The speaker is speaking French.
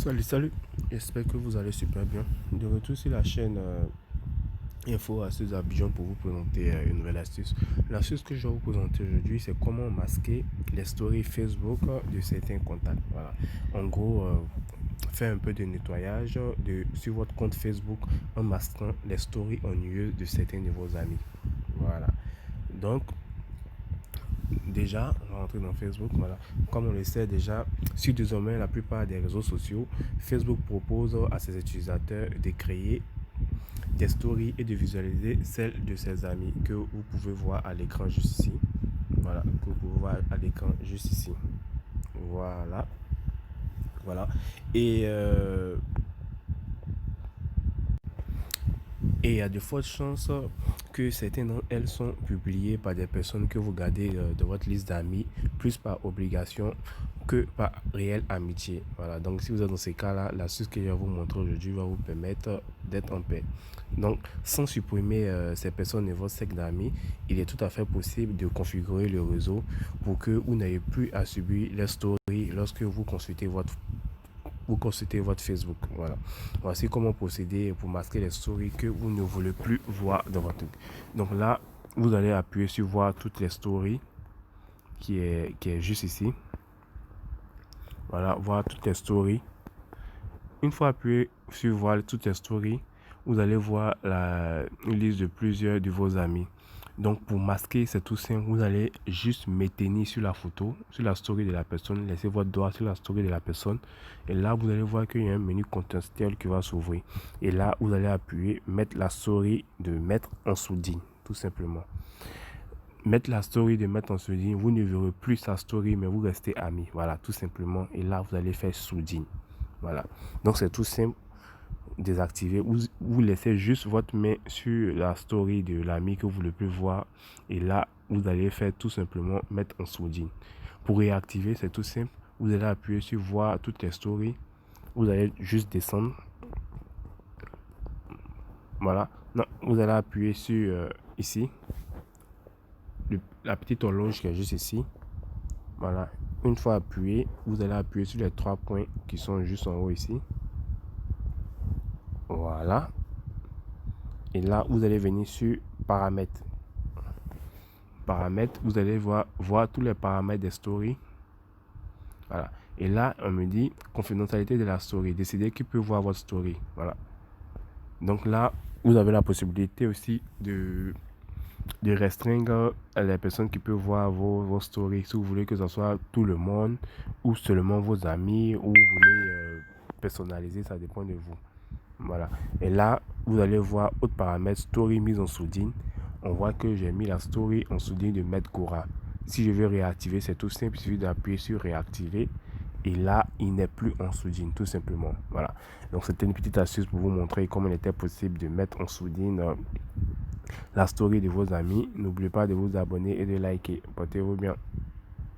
Salut, j'espère que vous allez super bien. De retour sur la chaîne Info Astuces Abidjan pour vous présenter une nouvelle astuce. L'astuce que je vais vous présenter aujourd'hui, c'est comment masquer les stories Facebook de certains contacts. Voilà. En gros, faire un peu de nettoyage sur votre compte Facebook en masquant les stories ennuyeuses de certains de vos amis. Voilà. Donc, déjà, on va rentrer dans Facebook. Voilà. Comme on le sait déjà, sur désormais la plupart des réseaux sociaux, Facebook propose à ses utilisateurs de créer des stories et de visualiser celles de ses amis que vous pouvez voir à l'écran juste ici. Voilà, que vous pouvez voir à l'écran juste ici. Voilà. Voilà. Et il y a de fortes chances que certaines d'entre elles sont publiées par des personnes que vous gardez de votre liste d'amis, plus par obligation que par réelle amitié. Voilà, donc si vous êtes dans ces cas-là, l'astuce que je vais vous montrer aujourd'hui va vous permettre d'être en paix. Donc, sans supprimer ces personnes de votre cercle d'amis, il est tout à fait possible de configurer le réseau pour que vous n'ayez plus à subir les stories lorsque vous consultez votre Facebook. Voilà. Voici comment procéder pour masquer les stories que vous ne voulez plus voir dans votre truc. Donc là, vous allez appuyer sur voir toutes les stories qui est juste ici. Voilà, voir toutes les stories. Une fois appuyé sur voir toutes les stories, vous allez voir une liste de plusieurs de vos amis. Donc pour masquer, c'est tout simple. Vous allez juste m'éteindre sur la photo, sur la story de la personne. Laissez votre doigt sur la story de la personne. Et là, vous allez voir qu'il y a un menu contextuel qui va s'ouvrir. Et là, vous allez appuyer mettre la story de mettre en sourdine, tout simplement. Mettre la story de mettre en sourdine, vous ne verrez plus sa story, mais vous restez amis. Voilà, tout simplement. Et là, vous allez faire sourdine. Voilà. Donc c'est tout simple. Désactiver, vous laissez juste votre main sur la story de l'ami que vous ne pouvez voir et là vous allez faire tout simplement mettre en sourdine. Pour réactiver, c'est tout simple, vous allez appuyer sur voir toutes les stories, vous allez juste descendre, voilà. Non, vous allez appuyer sur ici la petite horloge qui est juste ici, voilà. Une fois appuyé, vous allez appuyer sur les trois points qui sont juste en haut ici, voilà. Et là, vous allez venir sur paramètres. Paramètres, vous allez voir tous les paramètres des stories. Voilà. Et là, on me dit confidentialité de la story. Décidez qui peut voir votre story. Voilà. Donc là, vous avez la possibilité aussi de restreindre les personnes qui peuvent voir vos stories. Si vous voulez que ce soit tout le monde ou seulement vos amis ou vous voulez personnaliser, ça dépend de vous. Voilà. Et là, vous allez voir autres paramètres, story mise en sourdine. On voit que j'ai mis la story en sourdine de Maître Cora. Si je veux réactiver, c'est tout simple. Il suffit d'appuyer sur réactiver. Et là, il n'est plus en sourdine, tout simplement. Voilà. Donc, c'était une petite astuce pour vous montrer comment il était possible de mettre en sourdine la story de vos amis. N'oubliez pas de vous abonner et de liker. Portez-vous bien.